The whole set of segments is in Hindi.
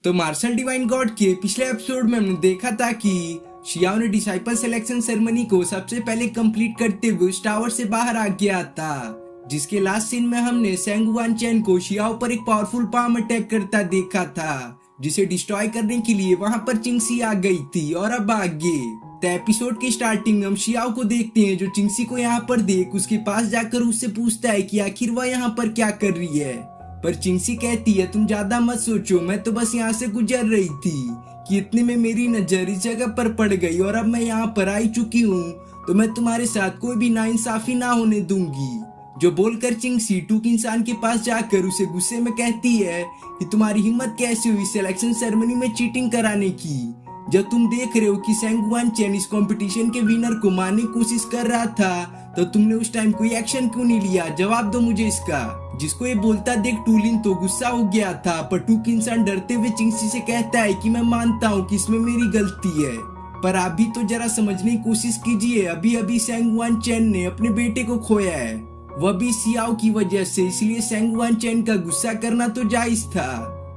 तो मार्शल डिवाइन गॉड के पिछले एपिसोड में हमने देखा था कि शियाओ ने डिसाइपल सिलेक्शन सेरेमनी को सबसे पहले कंप्लीट करते हुए उस टावर से बाहर आ गया था, जिसके लास्ट सीन में हमने सेंगुआन चैन को शियाओ पर एक पावरफुल पाम अटैक करता देखा था, जिसे डिस्ट्रॉय करने के लिए वहां पर चिंगसी आ गई थी। और अब आगे तो एपिसोड की स्टार्टिंग में हम शियाओ को देखते हैं, जो चिंगसी को यहाँ पर देख उसके पास जाकर उससे पूछता है कि आखिर वह यहाँ पर क्या कर रही है। पर चिंगसी कहती है तुम ज्यादा मत सोचो, मैं तो बस यहाँ से गुजर रही थी कि इतने में मेरी नजर इस जगह पर पड़ गई और अब मैं यहाँ पर आई चुकी हूँ, तो मैं तुम्हारे साथ कोई भी नाइंसाफी ना होने दूंगी। जो बोलकर चिंगसी टूक इंसान के पास जाकर उसे गुस्से में कहती है कि तुम्हारी हिम्मत कैसे हुई सिलेक्शन सेरेमनी में चीटिंग कराने की, जब तुम देख रहे हो कि सेंगुआन चैन इस कंपटीशन के विनर को मारने की कोशिश कर रहा था, तो तुमने उस टाइम कोई एक्शन क्यों नहीं लिया? जवाब दो मुझे इसका। जिसको ये बोलता देख टूलिन तो गुस्सा हो गया था, पर टूक इंसान डरते हुए चिंगसी से कहता है कि मैं मानता हूँ कि इसमें मेरी गलती है, पर आप भी तो जरा समझने की कोशिश कीजिए। अभी अभी सेंगुआन चैन ने अपने बेटे को खोया है, वह भी शियाओ की वजह से, इसलिए सेंगुआन चैन का गुस्सा करना तो जायज था।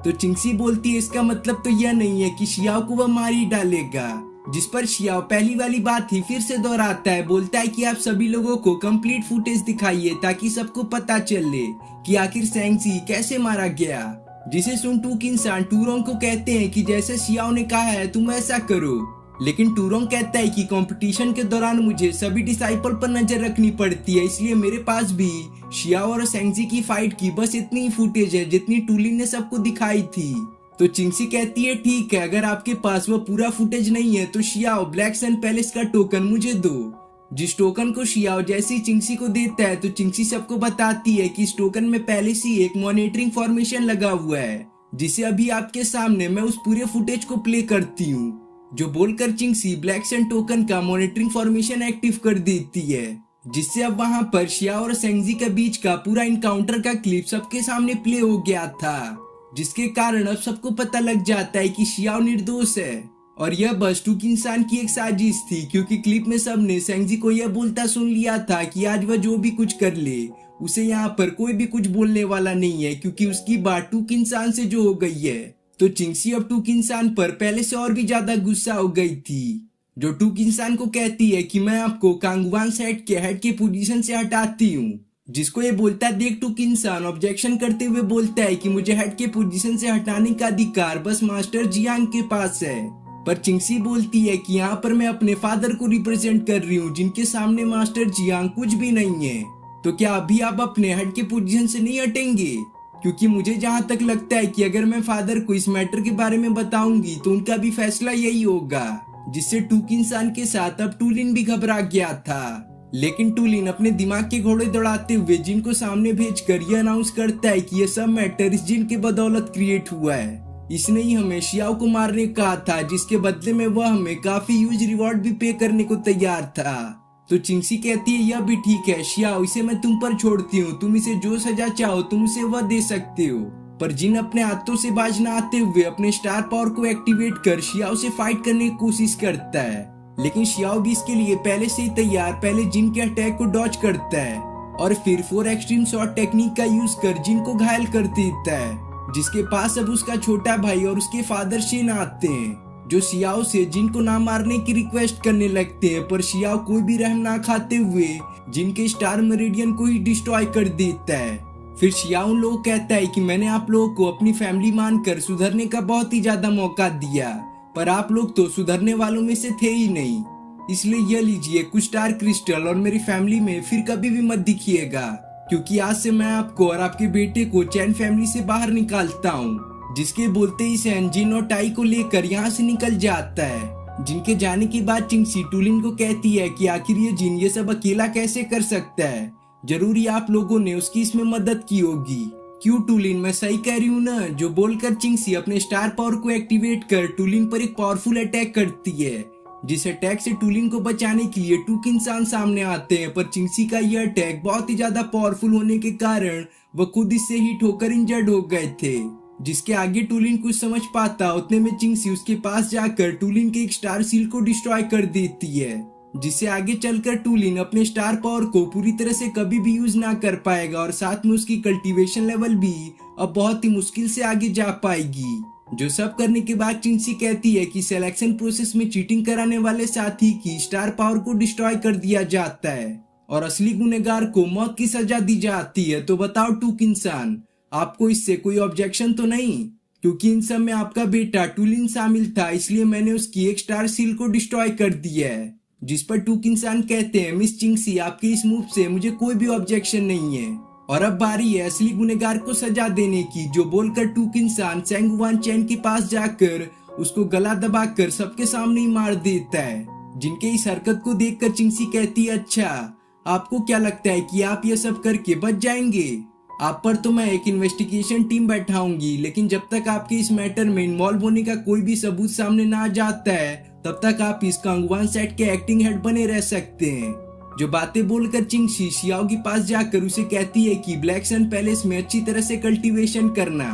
तो चिंगसी बोलती है इसका मतलब तो यह नहीं है कि शियाओ को वह मार ही डालेगा। जिस पर शियाओ पहली वाली बात ही फिर से दोहराता है, बोलता है कि आप सभी लोगों को कंप्लीट फुटेज दिखाइए ताकि सबको पता चले कि आखिर सेंगजी कैसे मारा गया। जिसे सुन टूक इंसान टूरोंग को कहते हैं कि जैसे शियाओ ने कहा है तुम ऐसा करो, लेकिन टूरोंग कहता है कि कंपटीशन के दौरान मुझे सभी डिसाइपल पर नजर रखनी पड़ती है, इसलिए मेरे पास भी शियाओ और सेंगजी की फाइट की बस इतनी ही फुटेज है जितनी टूलिन ने सबको दिखाई थी। तो चिंगसी कहती है ठीक है, अगर आपके पास वह पूरा फुटेज नहीं है तो शियाओ ब्लैक सन पैलेस का टोकन मुझे दो। जिस टोकन को शियाओ जैसे ही चिंगसी को देता है तो चिंगसी सबको बताती है कि इस टोकन में पहले से ही एक मॉनिटरिंग फॉर्मेशन लगा हुआ है, जिसे अभी आपके सामने मैं उस पूरे फुटेज को प्ले करती हूँ। जो बोलकर चिंगसी ब्लैक सन टोकन का मॉनिटरिंग फॉर्मेशन एक्टिव कर देती है, जिससे अब वहां पर शियाओ और सेंगजी के बीच का पूरा इनकाउंटर का क्लिप सबके सामने प्ले हो गया था, जिसके कारण अब सबको पता लग जाता है कि शियाओ निर्दोष है और यह बस टूक इंसान की एक साजिश थी, क्योंकि क्लिप में सबने सेंगजी को यह बोलता सुन लिया था कि आज वह जो भी कुछ कर ले उसे यहाँ पर कोई भी कुछ बोलने वाला नहीं है, क्योंकि उसकी बात टूक इंसान से जो हो गई है। तो चिंगसी अब टूक इंसान पर पहले से और भी ज्यादा गुस्सा हो गई थी, जो टूक इंसान को कहती है कि मैं आपको कांगवान सेट के हेड के पोजीशन से हटाती हूँ। जिसको ये बोलता देख टूक इंसान ऑब्जेक्शन करते हुए बोलता है कि मुझे हेड के पोजीशन से हटाने का अधिकार बस मास्टर जियांग के पास है। पर चिंगसी बोलती है कि यहाँ पर मैं अपने फादर को रिप्रेजेंट कर रही हूँ, जिनके सामने मास्टर जियांग कुछ भी नहीं है। तो क्या अभी आप अपने हेड के पोजीशन से नहीं हटेंगे? क्योंकि मुझे जहाँ तक लगता है कि अगर मैं फादर को इस मैटर के बारे में बताऊंगी तो उनका भी फैसला यही होगा। जिससे टूक इंसान के साथ अब टूलिन भी घबरा गया था, लेकिन टूलिन अपने दिमाग के घोड़े दौड़ाते हुए जिन को सामने भेजकर यह अनाउंस करता है कि यह सब मैटर इस जिन के बदौलत क्रिएट हुआ है। इसने ही हमें शियाओ को मारने कहा था, जिसके बदले में वह हमें काफी ह्यूज रिवॉर्ड भी पे करने को तैयार था। तो चिंगसी कहती है यह भी ठीक है शियाओ, इसे मैं तुम पर छोड़ती हूँ, तुम इसे जो सजा चाहो तुम उसे वह दे सकते हो। पर जिन अपने हाथों से बाज न आते हुए अपने स्टार पावर को एक्टिवेट कर शियाओ से फाइट करने की कोशिश करता है, लेकिन शियाओ भी इसके लिए पहले से ही तैयार पहले जिन के अटैक को डॉज करता है और फिर 4 एक्सट्रीम शॉट टेक्निक का यूज कर जिन को घायल कर देता है। जिसके पास अब उसका छोटा भाई और उसके फादर शिन आते हैं, जो शियाओ से जिन को ना मारने की रिक्वेस्ट करने लगते हैं, पर शियाओ कोई भी रहम ना खाते हुए जिन के स्टार मेरिडियन को ही डिस्ट्रॉय कर देता है। फिर शियाओ उन लोगों कहता है कि मैंने आप लोगों को अपनी फैमिली मानकर सुधरने का बहुत ही ज्यादा मौका दिया, पर आप लोग तो सुधरने वालों में से थे ही नहीं, इसलिए यह लीजिए कुछ स्टार क्रिस्टल और मेरी फैमिली में फिर कभी भी मत दिखिएगा, क्योंकि आज से मैं आपको और आपके बेटे को चैन फैमिली से बाहर निकालता हूँ। जिसके बोलते ही सैन जिन और टाई को लेकर यहाँ से निकल जाता है। जिनके जाने के बाद चिंगसी टूलिन को कहती है कि आखिर ये जिन ये सब अकेला कैसे कर सकता है, जरूरी आप लोगों ने उसकी इसमें मदद की होगी। क्यों टूलिन, मैं सही कह रही हूँ ना? जो बोलकर चिंगसी अपने स्टार पावर को एक्टिवेट कर टूलिन पर एक पावरफुल अटैक करती है, जिस अटैक से टूलिन को बचाने के लिए टूक इंसान सामने आते हैं, पर चिंगसी का यह अटैक बहुत ही ज्यादा पावरफुल होने के कारण वह खुद इससे ही ठोकर इंजर्ड हो गए थे। जिसके आगे टूलिन कुछ समझ पाता उतने में चिंगसी उसके पास जाकर टूलिन के एक स्टार सील को डिस्ट्रॉय कर देती है, जिससे आगे चलकर टूलिन अपने स्टार पावर को पूरी तरह से कभी भी यूज ना कर पाएगा और साथ में उसकी कल्टीवेशन लेवल भी अब बहुत ही मुश्किल से आगे जा पाएगी। जो सब करने के बाद चिंसी कहती है कि सिलेक्शन प्रोसेस में चीटिंग कराने वाले साथी की स्टार पावर को डिस्ट्रॉय कर दिया जाता है और असली गुनहगार को मौत की सजा दी जाती है। तो बताओ टूक इंसान, आपको इससे कोई ऑब्जेक्शन तो नहीं? क्योंकि इन सब में आपका बेटा टूलिन शामिल था, इसलिए मैंने उसकी एक स्टार सील को डिस्ट्रॉय कर दिया है। जिस पर टूक इंसान कहते हैं, मिस चिंगसी, आपके इस मूव से मुझे कोई भी ऑब्जेक्शन नहीं है और अब बारी है असली गुनहगार को सजा देने की। जो बोलकर टूक इंसान सेंग वान चैन के पास जाकर उसको गला दबाकर सबके सामने ही मार देता है। जिनके इस हरकत को देखकर चिंगसी कहती है, अच्छा आपको क्या लगता है कि आप ये सब करके बच जाएंगे? आप पर तो मैं एक इन्वेस्टिगेशन टीम बैठाऊंगी, लेकिन जब तक आपके इस मैटर में इन्वॉल्व होने का कोई भी सबूत सामने ना आ जाता है तब तक आप इस कांगवान सेट के एक्टिंग हेड बने रह सकते हैं। जो बातें बोलकर चिंगसी शियाओ के पास जाकर उसे कहती है कि ब्लैक सन पैलेस में अच्छी तरह से कल्टीवेशन करना,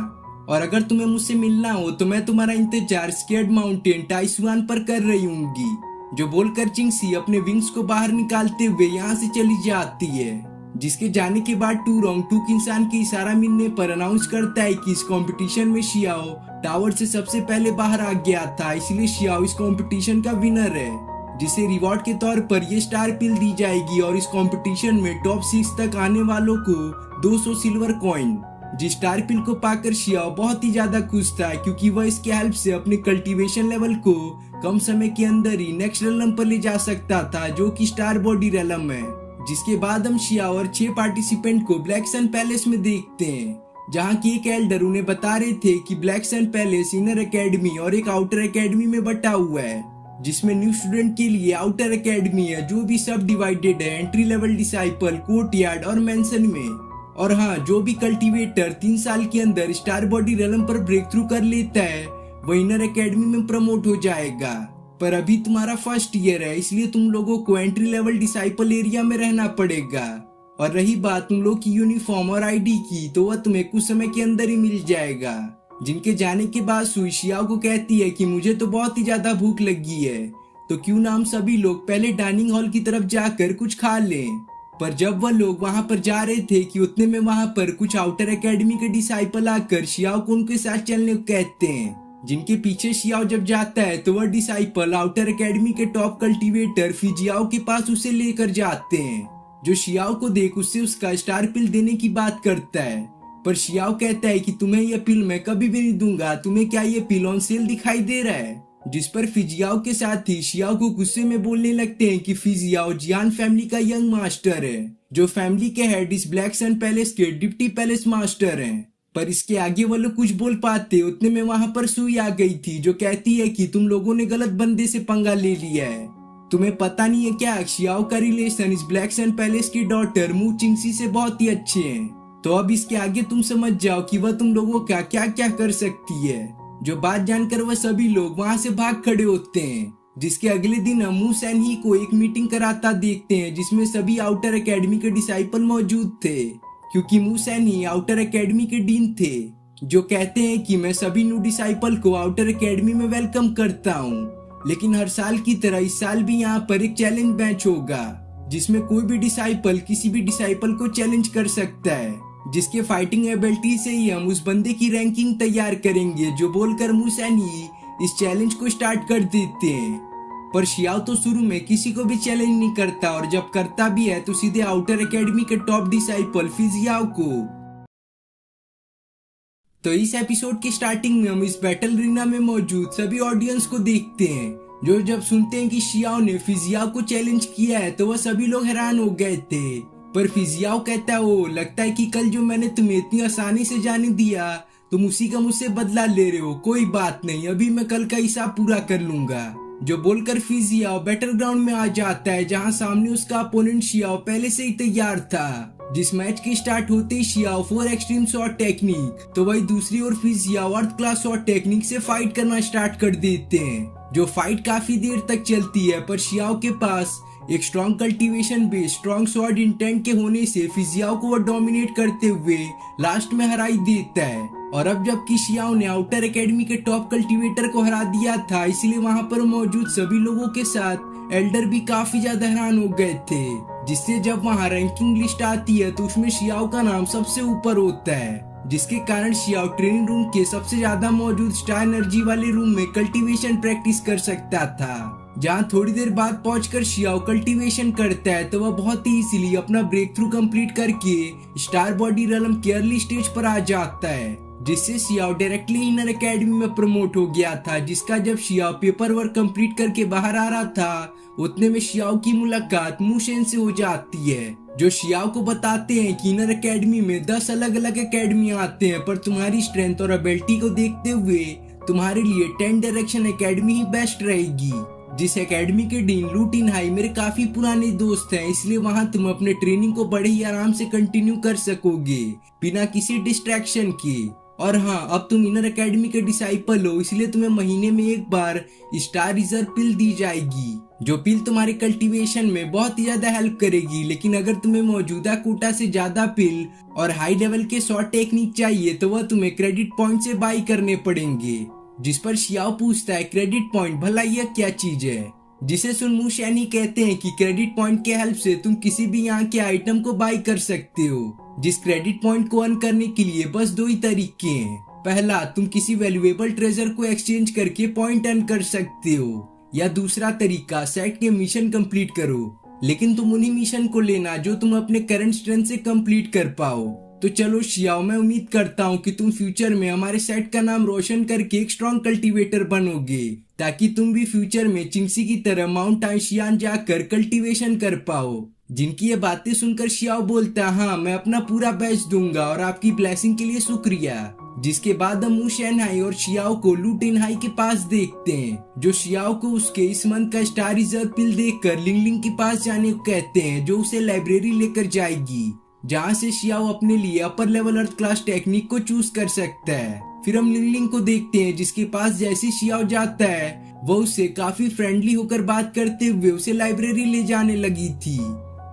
और अगर तुम्हें मुझसे मिलना हो तो मैं तुम्हारा इंतजार स्केर्ड माउंटेन टाइसुआन पर कर रही हूँगी। जो बोलकर चिंगसी अपने विंग्स को बाहर निकालते हुए यहाँ से चली जाती है। जिसके जाने के बाद टूरोंग टूक इंसान के इशारा मिलने पर अनाउंस करता है कि इस कंपटीशन में शियाओ टावर से सबसे पहले बाहर आ गया था, इसलिए शियाओ इस कंपटीशन का विनर है, जिसे रिवॉर्ड के तौर पर ये स्टार पिल दी जाएगी और इस कंपटीशन में टॉप 6 तक आने वालों को 200 सिल्वर कॉइन। जिस स्टार पिल को पाकर शियाओ बहुत ही ज्यादा खुश था, क्योंकि वह इसके हेल्प से अपने कल्टीवेशन लेवल को कम समय के अंदर ही नेक्स्ट रेलम पर ले जा सकता था, जो कि स्टार बॉडी रेलम है। जिसके बाद हम शियाओ और 6 पार्टिसिपेंट को ब्लैक सन पैलेस में देखते हैं, जहाँ की एक एल्डर उन्हें बता रहे थे कि black sun palace inner academy और एक आउटर एकेडमी में बटा हुआ है, जिसमें न्यू स्टूडेंट के लिए आउटर एकेडमी है जो भी सब डिवाइडेड है एंट्री लेवल डिसाइपल, कोर्टयार्ड और मेंशन में। और हाँ, जो भी कल्टीवेटर 3 साल के अंदर स्टार बॉडी रेलम पर ब्रेक थ्रू कर लेता है वह इनर एकेडमी में प्रमोट हो जाएगा। पर अभी तुम्हारा फर्स्ट ईयर है, इसलिए तुम लोगों को एंट्री लेवल डिसाइपल एरिया में रहना पड़ेगा। और रही बात तुम लोग की यूनिफॉर्म और आईडी की, तो वह तुम्हें कुछ समय के अंदर ही मिल जाएगा। जिनके जाने के बाद सुई शियाओ को कहती है कि मुझे तो बहुत ही ज्यादा भूख लगी है, तो क्यों ना हम सभी लोग पहले डाइनिंग हॉल की तरफ जाकर कुछ खा लें। पर जब वह लोग वहां पर जा रहे थे कि उतने में वहां पर कुछ आउटर एकेडमी के डिसाइपल आकर शियाओ को उनके साथ चलने को कहते हैं। जिनके पीछे शियाओ जब जाता है तो वह डिसाइपल आउटर एकेडमी के टॉप कल्टीवेटर फिजियाओ के पास उसे लेकर जाते हैं, जो शियाओ को देख उससे उसका स्टार पिल देने की बात करता है। पर शियाओ कहता है कि तुम्हें यह पिल मैं कभी भी नहीं दूंगा, तुम्हें क्या ये पिल ऑन सेल दिखाई दे रहा है? जिस पर फिजियाओ के साथ ही शियाओ को गुस्से में बोलने लगते हैं कि फिजियाओ जियान फैमिली का यंग मास्टर है, जो फैमिली के हेड इस ब्लैक सन पैलेस के डिप्टी पैलेस मास्टर हैं। पर इसके आगे वो लोग कुछ बोल पाते उतने में वहां पर सुई आ गई थी, जो कहती है कि तुम लोगों ने गलत बंदे से पंगा ले लिया है। तुम्हें पता नहीं है क्या, शियाओ का रिलेशन इस ब्लैक सन पैलेस की डॉटर मू चिंगसी से बहुत ही अच्छे हैं। तो अब इसके आगे तुम समझ जाओ कि वह तुम लोगों का क्या क्या कर सकती है। जो बात जानकर वह सभी लोग वहां से भाग खड़े होते हैं। जिसके अगले दिन हम मू सैन ही को एक मीटिंग कराता देखते हैं, जिसमें सभी आउटर एकेडमी के डिसाइपल मौजूद थे, क्योंकि मू सैन ही आउटर एकेडमी के डीन थे। जो कहते हैं कि मैं सभी न्यू डिसाइपल को आउटर एकेडमी में वेलकम करता हूँ, लेकिन हर साल की तरह इस साल भी यहाँ पर एक चैलेंज मैच होगा, जिसमें कोई भी डिसाइपल किसी भी डिसाइपल को चैलेंज कर सकता है, जिसके फाइटिंग एबिलिटी से ही हम उस बंदे की रैंकिंग तैयार करेंगे। जो बोलकर मू सैन ही इस चैलेंज को स्टार्ट कर देते हैं। पर शियाओ तो शुरू में किसी को भी चैलेंज नहीं करता, और जब करता भी है तो सीधे आउटर एकेडमी के टॉप डिसाइपल फिजियाओ को। तो इस एपिसोड की स्टार्टिंग में हम इस बैटल रीना में मौजूद सभी ऑडियंस को देखते हैं, जो जब सुनते हैं कि शियाओ ने फिजियाओ को चैलेंज किया है तो वह सभी लोग हैरान हो गए थे। पर फिजियाओ कहता है, ओ लगता है कि कल जो मैंने तुम्हें इतनी आसानी से जाने दिया तुम उसी का मुझसे बदला ले रहे हो। कोई बात नहीं, अभी मैं कल का हिसाब पूरा कर लूंगा। जो बोलकर फिजियाओ बैटल ग्राउंड में आ जाता है, जहां सामने उसका अपोनेंट शियाओ पहले से ही तैयार था। जिस मैच के स्टार्ट होते ही शियाओ 4 एक्सट्रीम शॉट टेक्निक तो वही दूसरी ओर फिजियाओ अर्थ क्लास शॉट टेक्निक से फाइट करना स्टार्ट कर देते हैं। जो फाइट काफी देर तक चलती है, पर शियाओ के पास एक strong cultivation base strong sword intent के होने से फिजियाओ को वो डोमिनेट करते हुए लास्ट में हराई देता है। और अब जबकि शियाओ ने आउटर एकेडमी के टॉप कल्टीवेटर को हरा दिया था, इसलिए वहां पर मौजूद सभी लोगों के साथ एल्डर भी काफी ज्यादा हैरान हो गए थे। जिससे जब वहां रैंकिंग लिस्ट आती है तो उसमें शियाओ का नाम सबसे ऊपर होता है। जिसके कारण शियाओ ट्रेनिंग रूम के सबसे ज्यादा मौजूद स्टार एनर्जी वाले रूम में कल्टीवेशन प्रैक्टिस कर सकता था। जहाँ थोड़ी देर बाद पहुंचकर शियाओ कल्टीवेशन करता है तो वह बहुत ही इजीली अपना ब्रेक थ्रू कंप्लीट करके स्टार बॉडी रेलम के अर्ली स्टेज पर आ जाता है, जिससे शियाओ डायरेक्टली इनर एकेडमी में प्रमोट हो गया था। जिसका जब शियाओ पेपर वर्क कंप्लीट करके बाहर आ रहा था उतने में शियाओ की मुलाकात मुशेन से हो जाती है, जो शियाओ को बताते हैं कि इनर एकेडमी में 10 अलग अलग एकेडमियां आते हैं, पर तुम्हारी स्ट्रेंथ और एबिलिटी को देखते हुए तुम्हारे लिए 10 डायरेक्शन एकेडमी ही बेस्ट रहेगी। जिस एकेडमी के डीन लू टिनहाई मेरे काफी पुराने दोस्त हैं, इसलिए वहां तुम अपने ट्रेनिंग को बड़े ही आराम से कंटिन्यू कर सकोगे बिना किसी डिस्ट्रैक्शन के। और हाँ, अब तुम इनर एकेडमी के डिसाइपल हो, इसलिए तुम्हें महीने में एक बार स्टार रिजर्व पिल दी जाएगी, जो पिल तुम्हारे कल्टीवेशन में बहुत ही ज्यादा हेल्प करेगी। लेकिन अगर तुम्हें मौजूदा कोटा से ज्यादा पिल और हाई लेवल के शॉर्ट टेक्निक चाहिए तो वह तुम्हें क्रेडिट पॉइंट से बाई करने पड़ेंगे। जिस पर शियाओ पूछता है क्रेडिट पॉइंट भला यह क्या चीज है, जिसे सुन मू शैनी कहते हैं कि क्रेडिट पॉइंट के हेल्प से तुम किसी भी यहाँ के आइटम को बाई कर सकते हो। जिस क्रेडिट पॉइंट को अर्न करने के लिए बस 2 ही तरीके हैं। पहला, तुम किसी वैल्यूएबल ट्रेजर को एक्सचेंज करके पॉइंट अर्न कर सकते हो, या दूसरा तरीका सेट के मिशन कंप्लीट करो, लेकिन तुम उन्हीं मिशन को लेना जो तुम अपने करंट स्ट्रेंथ से कंप्लीट कर पाओ। तो चलो शियाओ, मैं उम्मीद करता हूँ कि तुम फ्यूचर में हमारे सेट का नाम रोशन करके एक स्ट्रॉन्ग कल्टीवेटर बनोगे, ताकि तुम भी फ्यूचर में चिंगसी की तरह माउंट आइशियान जाकर कल्टीवेशन कर पाओ। जिनकी ये बातें सुनकर शियाओ बोलता, हाँ मैं अपना पूरा बेस्ट दूंगा और आपकी ब्लेसिंग के लिए शुक्रिया। जिसके बाद हम मू शेनहाई और शियाओ को लू टिनहाई के पास देखते हैं, जो शियाओ को उसके इस मंथ का स्टार रिजर्व पिल देखकर लिंगलिंग के पास जाने को कहते हैं, जो उसे लाइब्रेरी लेकर जाएगी, जहाँ से शियाओ अपने लिए अपर लेवल अर्थ क्लास टेक्निक को चूज कर सकता है। फिर हम लिंगलिंग को देखते हैं, जिसके पास जैसे शियाओ जाता है वो उससे काफी फ्रेंडली होकर बात करते हुए उसे लाइब्रेरी ले जाने लगी थी।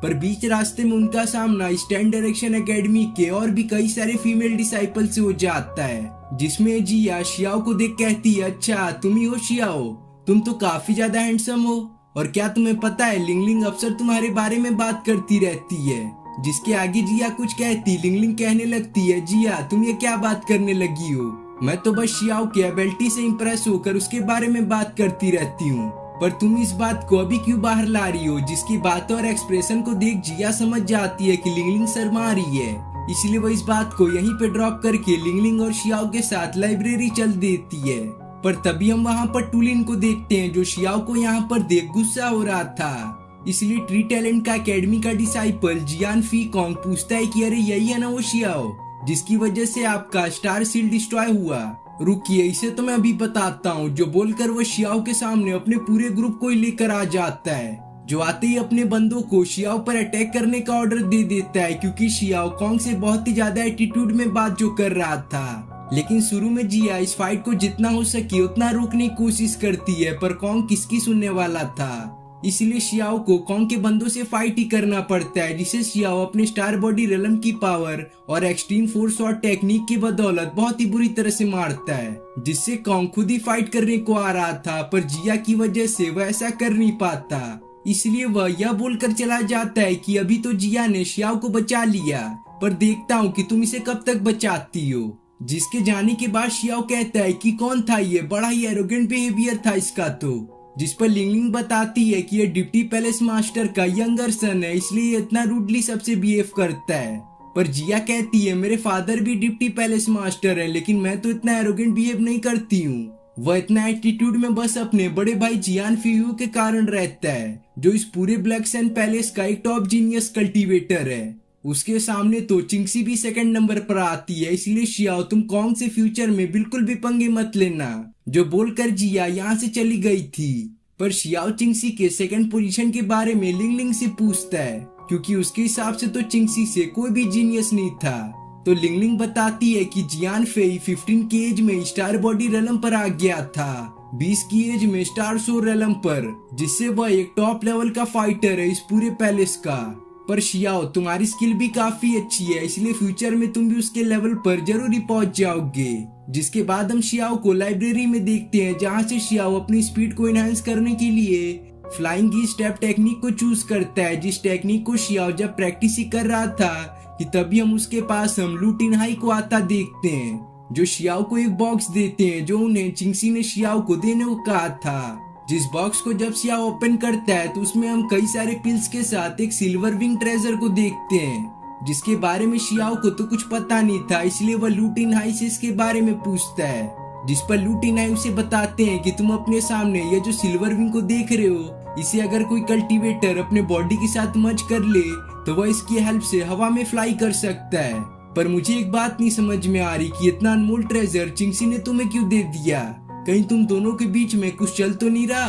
पर बीच रास्ते में उनका सामना इस 10 डायरेक्शन एकेडमी के और भी कई सारे फीमेल डिसाइपल से हो जाता है, जिसमें जिया शियाओ को देख कहती है, अच्छा तुम ही हो शियाओ, तुम तो काफी ज्यादा हैंडसम हो, और क्या तुम्हें पता है लिंगलिंग अक्सर तुम्हारे बारे में बात करती रहती है। जिसके आगे जिया कुछ कहती, लिंगलिंग कहने लगती है, जिया तुम ये क्या बात करने लगी हो, मैं तो बस शियाओ की एबिलिटी से इम्प्रेस होकर उसके बारे में बात करती रहती हूँ, पर तुम इस बात को अभी क्यों बाहर ला रही हो। जिसकी बातों और एक्सप्रेशन को देख जिया समझ जाती है कि लिंगलिंग शर्मा रही है, इसलिए वो इस बात को यहीं पे ड्रॉप करके लिंगलिंग और शियाओ के साथ लाइब्रेरी चल देती है। पर तभी हम वहाँ पर टूलिन को देखते हैं, जो शियाओ को यहाँ पर देख गुस्सा हो रहा था, इसलिए ट्री टैलेंट का एकेडमी का डिसाइपल जियान फी कॉन्ग पूछता है कि अरे यही है ना वो शियाओ जिसकी वजह से आपका स्टार सील डिस्ट्रॉय हुआ। रुकिए, इसे तो मैं अभी बताता हूँ, जो बोलकर वो शियाओ के सामने अपने पूरे ग्रुप को ही लेकर आ जाता है, जो आते ही अपने बंदों को शियाओ पर अटैक करने का ऑर्डर दे देता है, क्योंकि शियाओ कॉन्ग से बहुत ही ज्यादा एटीट्यूड में बात जो कर रहा था। लेकिन शुरू में जिया इस फाइट को जितना हो सके उतना रोकने की कोशिश करती है, पर कॉन्ग किसकी सुनने वाला था, इसलिए शियाओ को कॉन्ग के बंदों से फाइट ही करना पड़ता है, जिसे शियाओ अपने स्टार बॉडी रेलम की पावर और एक्सट्रीम फोर्स शॉट टेक्निक की बदौलत बहुत ही बुरी तरह से मारता है, जिससे कॉन्ग खुद ही फाइट करने को आ रहा था, पर जिया की वजह से वह ऐसा कर नहीं पाता, इसलिए वह यह बोलकर चला जाता है कि अभी तो जिया ने शियाओ को बचा लिया, पर देखता हूँ कि तुम इसे कब तक बचाती हो। जिसके जाने के बाद शियाओ कहता है कि कौन था ये, बड़ा ही एरोगेंट बिहेवियर था इसका तो। जिस पर लिंगलिंग बताती है कि ये डिप्टी पैलेस मास्टर का यंगर सन है, इसलिए ये इतना रूडली सबसे बिहेव करता है। पर जिया कहती है मेरे फादर भी डिप्टी पैलेस मास्टर है, लेकिन मैं तो इतना एरोगेंट बिहेव नहीं करती हूँ। वह इतना एटीट्यूड में बस अपने बड़े भाई जियान फियू के कारण रहता है, जो इस पूरे ब्लैक सैंड पैलेस का एक टॉप जीनियस कल्टीवेटर है। उसके सामने तो चिंगसी भी सेकंड नंबर पर आती है, इसलिए शियाओ तुम कॉन्ग से फ्यूचर में बिल्कुल भी पंगे मत लेना, जो बोलकर जिया यहाँ से चली गई थी। पर शियाओ चिंगसी के सेकंड पोजीशन के बारे में लिंगलिंग से पूछता है, क्योंकि उसके हिसाब से तो चिंगसी से कोई भी जीनियस नहीं था। तो लिंगलिंग बताती है कि जियान फेई 15 की एज में स्टार बॉडी रेलम पर आ गया था, 20 की एज में स्टार सोर रेलम पर, जिससे वह एक टॉप लेवल का फाइटर है इस पूरे पैलेस का। पर शियाओ तुम्हारी स्किल भी काफी अच्छी है, इसलिए फ्यूचर में तुम भी उसके लेवल पर जरूर ही पहुंच जाओगे। जिसके बाद हम शियाओ को लाइब्रेरी में देखते हैं, जहां से शियाओ अपनी स्पीड को एनहांस करने के लिए फ्लाइंग की स्टेप टेक्निक को चूज करता है, जिस टेक्निक को शियाओ जब प्रैक्टिस ही कर रहा था कि तभी हम उसके पास हम लू टिनहाई को आता देखते हैं, जो शियाओ को एक बॉक्स देते हैं जो उन्हें चिंगसी ने शियाओ को देने को कहा था। जिस बॉक्स को जब शियाओ ओपन करता है तो उसमें हम कई सारे पिल्स के साथ एक सिल्वर विंग ट्रेजर को देखते हैं, जिसके बारे में शियाओ को तो कुछ पता नहीं था, इसलिए वह लू टिनहाई से इसके बारे में पूछता है। जिस पर लू टिनहाई उसे बताते हैं कि तुम अपने सामने ये जो सिल्वर विंग को देख रहे हो, इसे अगर कोई कल्टीवेटर अपने बॉडी के साथ मर्ज कर ले तो वह इसकी हेल्प से हवा में फ्लाई कर सकता है। पर मुझे एक बात नहीं समझ में आ रही कि इतना अनमोल ट्रेजर चिंगसी ने तुम्हें क्यों दे दिया, कहीं तुम दोनों के बीच में कुछ चल तो नहीं रहा।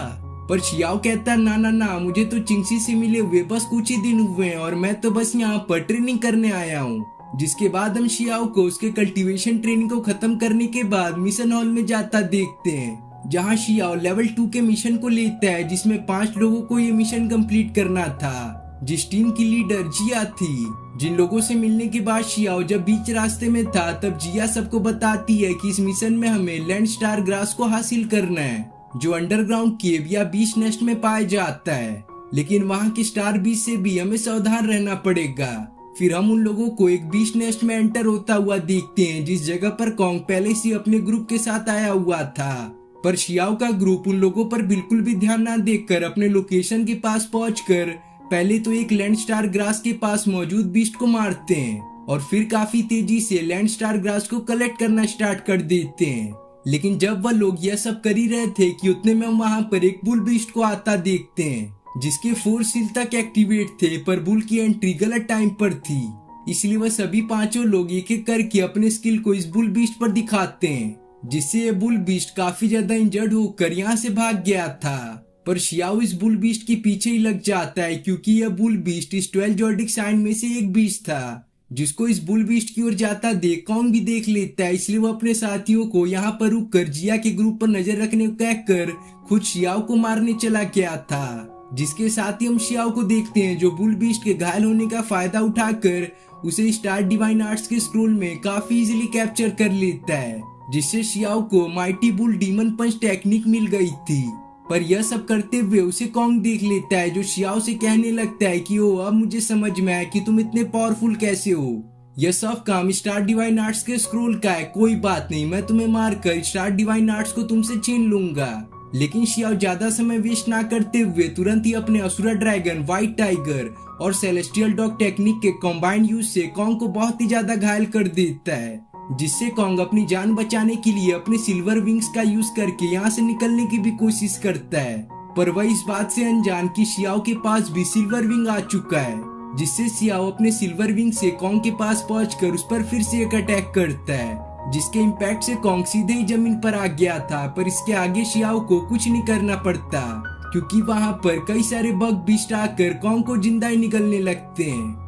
पर शियाओ कहता ना ना ना, मुझे तो चिंगसी से मिले हुए बस कुछ ही दिन हुए हैं और मैं तो बस यहाँ पर ट्रेनिंग करने आया हूँ। जिसके बाद हम शियाओ को उसके कल्टीवेशन ट्रेनिंग को खत्म करने के बाद मिशन हॉल में जाता देखते हैं, जहाँ शियाओ लेवल 2 के मिशन को लेता है, जिसमें 5 लोगों को ये मिशन कंप्लीट करना था। जिस टीम की लीडर जिया थी। जिन लोगों से मिलने के बाद शियाओ जब बीच रास्ते में था तब जिया सबको बताती है कि इस मिशन में हमें लैंड स्टार ग्रास को हासिल करना है, जो अंडरग्राउंड केव या बीच नेस्ट में पाया जाता है, लेकिन वहाँ के स्टार बीच से भी हमें सावधान रहना पड़ेगा। फिर हम उन लोगों को एक बीच नेस्ट में एंटर होता हुआ देखते हैं, जिस जगह पर कॉन्ग पहले से अपने ग्रुप के साथ आया हुआ था। पर शियाओ का ग्रुप उन लोगों पर बिल्कुल भी ध्यान न देकर अपने लोकेशन के पास पहुंचकर पहले तो एक लैंड स्टार ग्रास के पास मौजूद बीस्ट को मारते हैं और फिर काफी तेजी से लैंड स्टार ग्रास को कलेक्ट करना स्टार्ट कर देते हैं। लेकिन जब वह लोग यह सब कर ही रहे थे कि उतने में हम वहाँ पर एक बुल बीस्ट को आता देखते हैं, जिसके 4 सील तक एक्टिवेट थे, पर बुल की एंट्री गलत टाइम पर थी, इसलिए वह सभी 5 लोग एक एक करके अपने स्किल को इस बुल बीस्ट पर दिखाते हैं, जिससे ये बुल बीस्ट काफी ज्यादा इंजर्ड होकर यहाँ से भाग गया था। पर शियाओ इस बुल बीस्ट के पीछे ही लग जाता है, क्योंकि यह बुल बीस्ट इस 12 जोडिक साइन में से एक बीस्ट था, जिसको इस बुल बीस्ट की ओर जाता देख कॉन्ग भी देख लेता है, इसलिए वो अपने साथियों को यहाँ पर रुककर जिया के ग्रुप पर नजर रखने को कहकर खुद शियाओ को मारने चला गया था। जिसके साथ ही हम शियाओ को देखते हैं, जो बुल बीस्ट के घायल होने का फायदा उठाकर उसे स्टार डिवाइन आर्ट्स के स्क्रोल में काफी इजीली कैप्चर कर लेता है, जिससे शियाओ को माइटी बुल डीमन पंच टेक्निक मिल गई थी। पर यह सब करते हुए उसे कॉन्ग देख लेता है, जो शियाओ से कहने लगता है कि ओ अब मुझे समझ में आया कि तुम इतने पावरफुल कैसे हो। यह सब काम स्टार डिवाइन आर्ट्स के स्क्रोल का है, कोई बात नहीं, मैं तुम्हें मारकर स्टार डिवाइन आर्ट्स को तुमसे छीन लूंगा। लेकिन शियाओ ज्यादा समय वेस्ट ना करते हुए तुरंत ही अपने असुरा ड्रैगन, व्हाइट टाइगर और सेलेस्टियल डॉग टेक्निक के कॉम्बाइंड यूज से कॉन्ग को बहुत ही ज्यादा घायल कर देता है, जिससे कॉन्ग अपनी जान बचाने के लिए अपने सिल्वर विंग्स का यूज करके यहाँ से निकलने की भी कोशिश करता है। पर वह इस बात से अनजान कि शियाओ के पास भी सिल्वर विंग आ चुका है, जिससे शियाओ अपने सिल्वर विंग से कॉन्ग के पास पहुंचकर उस पर फिर से एक अटैक करता है, जिसके इम्पैक्ट से कॉन्ग सीधे ही जमीन पर आ गया था। पर इसके आगे शियाओ को कुछ नहीं करना पड़ता, क्योंकि वहाँ पर कई सारे बग बीस्ट आकर कॉन्ग को जिंदा ही निकलने लगते हैं।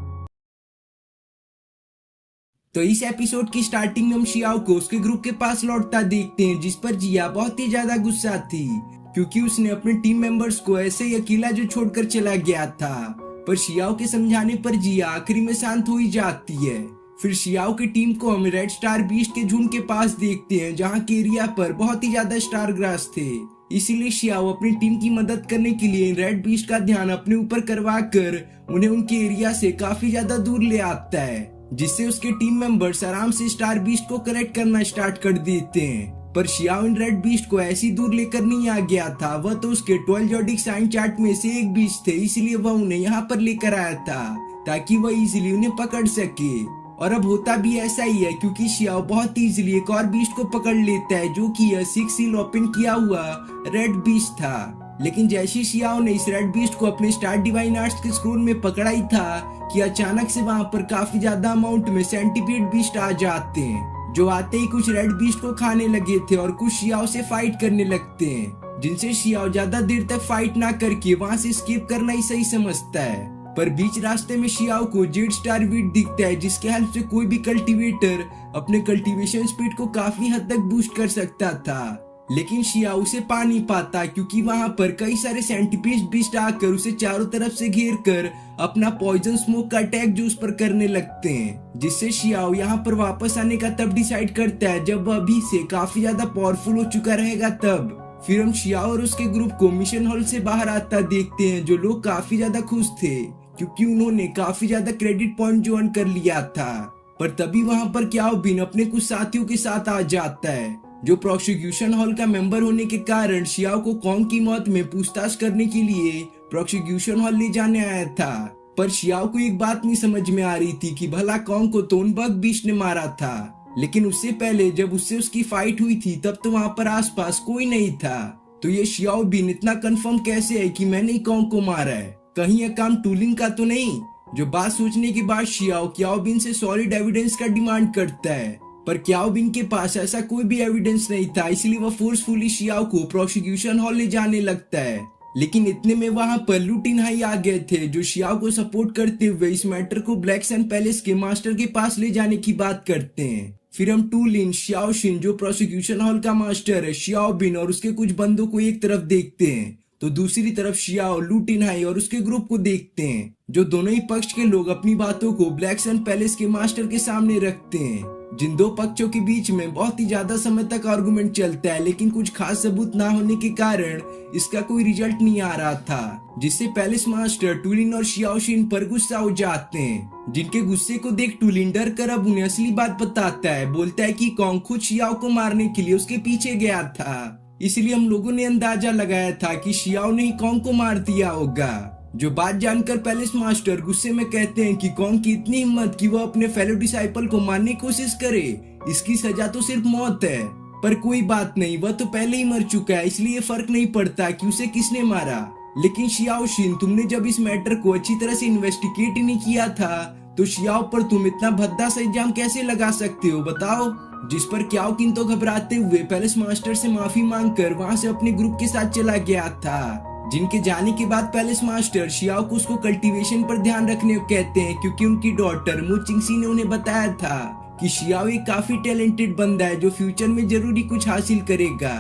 तो इस एपिसोड की स्टार्टिंग में हम शियाओ को उसके ग्रुप के पास लौटता देखते हैं, जिस पर जिया बहुत ही ज्यादा गुस्सा थी, क्योंकि उसने अपने टीम मेंबर्स को ऐसे ही अकेला जो छोड़कर चला गया था। पर शियाओ के समझाने पर जिया आखिरी में शांत हो ही जाती है। फिर शियाओ की टीम को हम रेड स्टार बीस्ट के झुंड के पास देखते हैं, जहाँ के एरिया पर बहुत ही ज्यादा स्टार ग्रास थे, इसीलिए शियाओ अपनी टीम की मदद करने के लिए रेड बीस्ट का ध्यान अपने ऊपर करवा कर उन्हें उनके एरिया से काफी ज्यादा दूर ले आता है, जिससे उसके टीम मेंबर्स आराम से स्टार बीस्ट को कलेक्ट करना स्टार्ट कर देते हैं। पर शियाओ इन रेड बीस्ट को ऐसी दूर लेकर नहीं आ गया था, वह तो उसके 12 जोडिक साइन चार्ट में से एक बीस्ट थे, इसलिए वह उन्हें यहाँ पर लेकर आया था ताकि वह इजीली उन्हें पकड़ सके। और अब होता भी ऐसा ही है, क्योंकि शियाओ बहुत इजीली एक और बीस्ट को पकड़ लेता है, जो कि यह 6 सील ओपन किया हुआ रेड बीस्ट था। लेकिन जैसे शियाओ ने इस रेड बीस्ट को अपने स्टार डिवाइन आर्ट्स के स्क्रोल में पकड़ा ही था कि अचानक से वहाँ पर काफी ज्यादा अमाउंट में सेंटीपीड बीस्ट आ जाते हैं, जो आते ही कुछ रेड बीस्ट को खाने लगे थे और कुछ शियाओ से फाइट करने लगते हैं, जिनसे शियाओ ज्यादा देर तक फाइट ना करके वहाँ से स्किप करना ही सही समझता है। पर बीच रास्ते में शियाओ को जेड स्टार वीट दिखता है, जिसके हेल्प से कोई भी कल्टीवेटर अपने कल्टीवेशन स्पीड को काफी हद तक बूस्ट कर सकता था। लेकिन शियाओ उसे पा नहीं पाता, क्योंकि वहाँ पर कई सारे सेंटीपीड बीस्ट आकर उसे चारों तरफ से घेर कर अपना पॉइजन स्मोक का अटैक जो उस पर करने लगते हैं, जिससे शियाओ यहाँ पर वापस आने का तब डिसाइड करता है जब वह अभी से काफी ज्यादा पावरफुल हो चुका रहेगा तब। फिर हम शियाओ और उसके ग्रुप को मिशन हॉल से बाहर आता देखते हैं, जो लोग काफी ज्यादा खुश थे, क्योंकि उन्होंने काफी ज्यादा क्रेडिट पॉइंट जो अर्न कर लिया था। पर तभी वहां पर क्याओ बिन अपने कुछ साथियों के साथ आ जाता है, जो प्रोसिक्यूशन हॉल का मेंबर होने के कारण शियाओ को कॉन्ग की मौत में पूछताछ करने के लिए प्रोसिक्यूशन हॉल ले जाने आया था। पर शियाओ को एक बात नहीं समझ में आ रही थी कि भला कॉन्ग को तो उन बग बीच ने मारा था, लेकिन उससे पहले जब उससे उसकी फाइट हुई थी तब तो वहां पर आसपास कोई नहीं था। तो ये शियाओ बिन इतना कंफर्म कैसे है कि मैंने ही कॉन्ग को मारा है? कहीं यह काम टूलिन का तो नहीं? जो बात सोचने के बाद शियाओ क्याओ बिन से सॉलिड एविडेंस का डिमांड करता है, पर क्याओ बिन के पास ऐसा कोई भी एविडेंस नहीं था, इसलिए वह फोर्सफुली शियाओ को प्रोसिक्यूशन हॉल ले जाने लगता है। लेकिन इतने में वहां पर लू टिनहाई आ गए थे, जो शियाओ को सपोर्ट करते हुए इस मैटर को ब्लैक सन पैलेस के मास्टर के पास ले जाने की बात करते हैं। फिर हम टू लिन, शियाओ शिन जो प्रोसिक्यूशन हॉल का मास्टर है, शियाओ बिन और उसके कुछ बंदों को एक तरफ देखते हैं, तो दूसरी तरफ शियाओ, लू टिनहाई और उसके ग्रुप को देखते हैं, जो दोनों ही पक्ष के लोग अपनी बातों को ब्लैक सन पैलेस के मास्टर के सामने रखते हैं। जिन दो पक्षों के बीच में बहुत ही ज्यादा समय तक आर्गुमेंट चलता है, लेकिन कुछ खास सबूत ना होने के कारण इसका कोई रिजल्ट नहीं आ रहा था, जिससे पैलेस मास्टर टूलिन और शियाओ शिन पर गुस्सा हो जाते हैं। जिनके गुस्से को देख टूलिन डर कर अब उन्हें असली बात बताता है, बोलता है कि कॉन्ग खुद शियाओ को मारने के लिए उसके पीछे गया था, इसलिए हम लोगों ने अंदाजा लगाया था कि शियाओ ने ही कॉन्ग को मार दिया होगा। जो बात जानकर पैलेस मास्टर गुस्से में कहते हैं कि कॉन्ग की इतनी हिम्मत कि वह अपने फेलो डिसाइपल को मारने की कोशिश करे, इसकी सजा तो सिर्फ मौत है। पर कोई बात नहीं, वह तो पहले ही मर चुका है, इसलिए फर्क नहीं पड़ता कि उसे किसने मारा। लेकिन शियाओ शिन, तुमने जब इस मैटर को अच्छी तरह से इन्वेस्टिगेट ही नहीं किया था, तो शियाओ पर तुम इतना भद्दा सा इल्जाम कैसे लगा सकते हो, बताओ? जिस पर क्याओ किन तो घबराते हुए पैलेस मास्टर से माफी मांगकर वहां से अपने ग्रुप के साथ चला गया था। जिनके जाने के बाद पैलेस मास्टर शियाओ को उसको कल्टीवेशन पर ध्यान रखने को कहते हैं, क्योंकि उनकी डॉटर मु चिंगसी ने उन्हें बताया था कि शियाओ एक काफी टैलेंटेड बंदा है, जो फ्यूचर में जरूरी कुछ हासिल करेगा।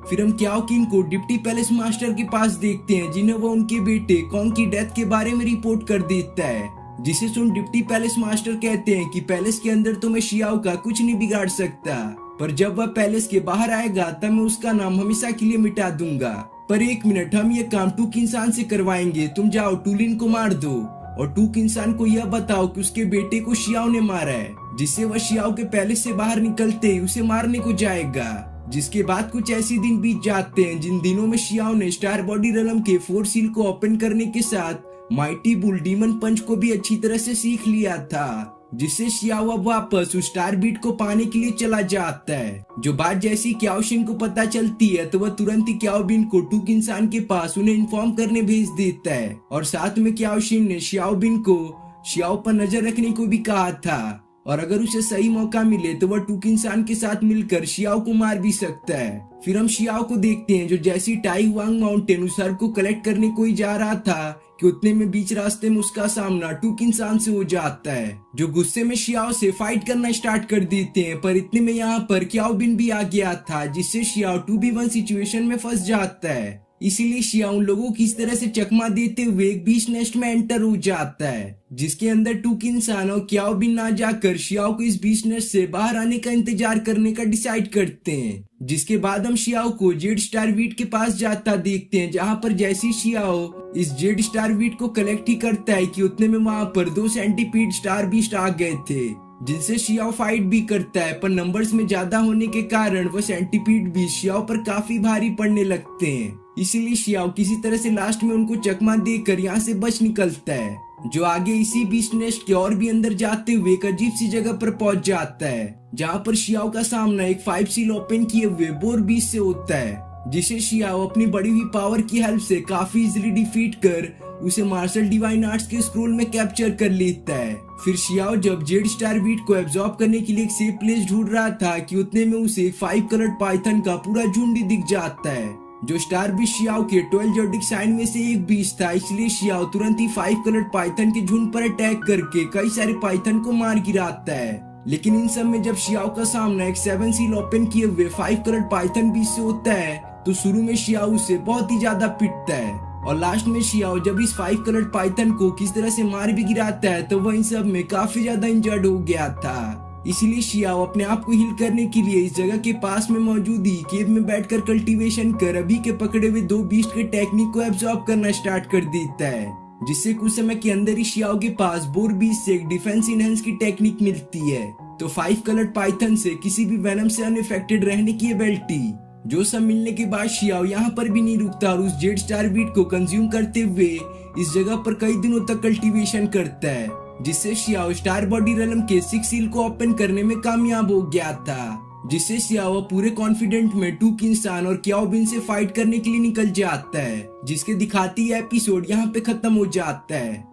फिर हम क्याओ किन को डिप्टी पैलेस मास्टर के पास देखते हैं, जिन्हें वो उनके बेटे कॉन्ग की डेथ के बारे में रिपोर्ट कर देता है, जिसे सुन डिप्टी पैलेस मास्टर कहते हैं कि पैलेस के अंदर तो मैं शियाओ का कुछ नहीं बिगाड़ सकता, पर जब वह पैलेस के बाहर आएगा तब मैं उसका नाम हमेशा के लिए मिटा दूंगा। पर एक मिनट, हम ये काम टूक इंसान से करवाएंगे, तुम जाओ टूलिन को मार दो और टूक इंसान को यह बताओ कि उसके बेटे को शियाओ ने मारा है, जिससे वह शियाओ के पैलेस से बाहर निकलते ही उसे मारने को जाएगा। जिसके बाद कुछ ऐसे दिन बीत जाते हैं जिन दिनों में शियाओ ने स्टार बॉडी रेलम के 4 सील को ओपन करने के साथ माइटी बुल डीमन पंच को भी अच्छी तरह से सीख लिया था, जिससे शियाओ अब वापस उस स्टार बीट को पाने के लिए चला जाता है। जो बात जैसी क्याओ शिन को पता चलती है तो वह तुरंत ही क्याओ बिन को टूक इंसान के पास उन्हें इन्फॉर्म करने भेज देता है, और साथ में क्याओ शिन ने शियाओ बिन को शियाओ पर नजर रखने को भी कहा था, और अगर उसे सही मौका मिले तो वह टूक इंसान के साथ मिलकर शियाओ को मार भी सकता है। फिर हम शियाओ को देखते हैं, जो जैसी टाई हुआंग माउंटेन उस हर्ब को कलेक्ट करने को ही जा रहा था कि उतने में बीच रास्ते में उसका सामना टूक इंसान से हो जाता है, जो गुस्से में शियाओ से फाइट करना स्टार्ट कर देते हैं। पर इतने में यहाँ पर क्याओ बिन भी आ गया था, जिससे शियाओ 2v1 सिचुएशन में फंस जाता है। इसीलिए शियाओ उन लोगों की इस तरह से चकमा देते हुए एक बीच नेस्ट में एंटर हो जाता है, जिसके अंदर टूक इंसान और क्याओ बिन ना जाकर शियाओ को इस बीच नेस्ट से बाहर आने का इंतजार करने का डिसाइड करते हैं। जिसके बाद हम शियाओ को जेड स्टार वीट के पास जाता देखते हैं, जहां पर जैसी शियाओ इस जेड स्टार वीट को कलेक्ट ही करता है कि उतने में वहां पर 2 सेंटीपीड स्टार बीस्ट आ गए थे, जिनसे शियाओ फाइट भी करता है, पर नंबर्स में ज्यादा होने के कारण वह सेंटीपीड भी शियाओ पर काफी भारी पड़ने लगते हैं। इसीलिए शियाओ किसी तरह से लास्ट में उनको चकमा देकर यहाँ से बच निकलता है, जो आगे इसी बीच नेस्ट के और भी अंदर जाते हुए एक अजीब सी जगह पर पहुंच जाता है, जहाँ पर शियाओ का सामना एक 5 सील ओपन किए हुए बोर बीस्ट से होता है, जिसे शियाओ अपनी बढ़ी हुई पावर की हेल्प से काफी इजीली डिफीट कर उसे मार्शल डिवाइन आर्ट्स के स्क्रोल में कैप्चर कर लेता है। फिर शियाओ जब जेड स्टार बीट को एब्जॉर्ब करने के लिए एक सेफ प्लेस ढूंढ रहा था कि उतने में उसे 5 कलर्ड पाइथन का पूरा झुंड दिख जाता है, जो स्टार बीस्ट शियाओ के 12 जोडिक साइन में से एक बीस्ट था। इसलिए शियाओ तुरंत ही 5 कलर्ड पाइथन के झुंड पर अटैक करके कई सारे पाइथन को मार गिराता है। लेकिन इन सब में जब शियाओ का सामना एक 7 सील ओपन किए हुए 5 कलर्ड पाइथन बीस्ट से होता है, तो शुरू में शियाओ उसे बहुत ही ज्यादा पिटता है, और लास्ट में शियाओ जब इस 5 कलर्ड पाइथन को किस तरह से मार भी गिराता है, तो वह इन सब में काफी ज्यादा इंजर्ड हो गया था। इसीलिए शियाओ अपने आप को हील करने के लिए इस जगह के पास में मौजूद ही केव में बैठकर कल्टीवेशन कर अभी के पकड़े हुए 2 बीस्ट के टेक्निक को एब्जॉर्ब करना स्टार्ट कर देता है। जिससे कुछ समय के अंदर ही शियाओ के पास बोर बीस से एक डिफेंस इनहेंस की टेक्निक मिलती है। तो 5 कलर्ड पाइथन से किसी भी वेनम से अनइफेक्टेड रहने की एबिलिटी। जो सब मिलने के बाद शियाओ यहाँ पर भी नहीं रुकता और उस जेड स्टार बीट को कंज्यूम करते हुए इस जगह पर कई दिनों तक कल्टीवेशन करता है, जिससे शियाओ स्टार बॉडी रेलम के 6 सील को ओपन करने में कामयाब हो गया था। जिससे शियाओ पूरे कॉन्फिडेंट में टू किंग-सान और क्याओ बिन से फाइट करने के लिए निकल जाता है, जिसके दिखाती है एपिसोड यहाँ पे खत्म हो जाता है।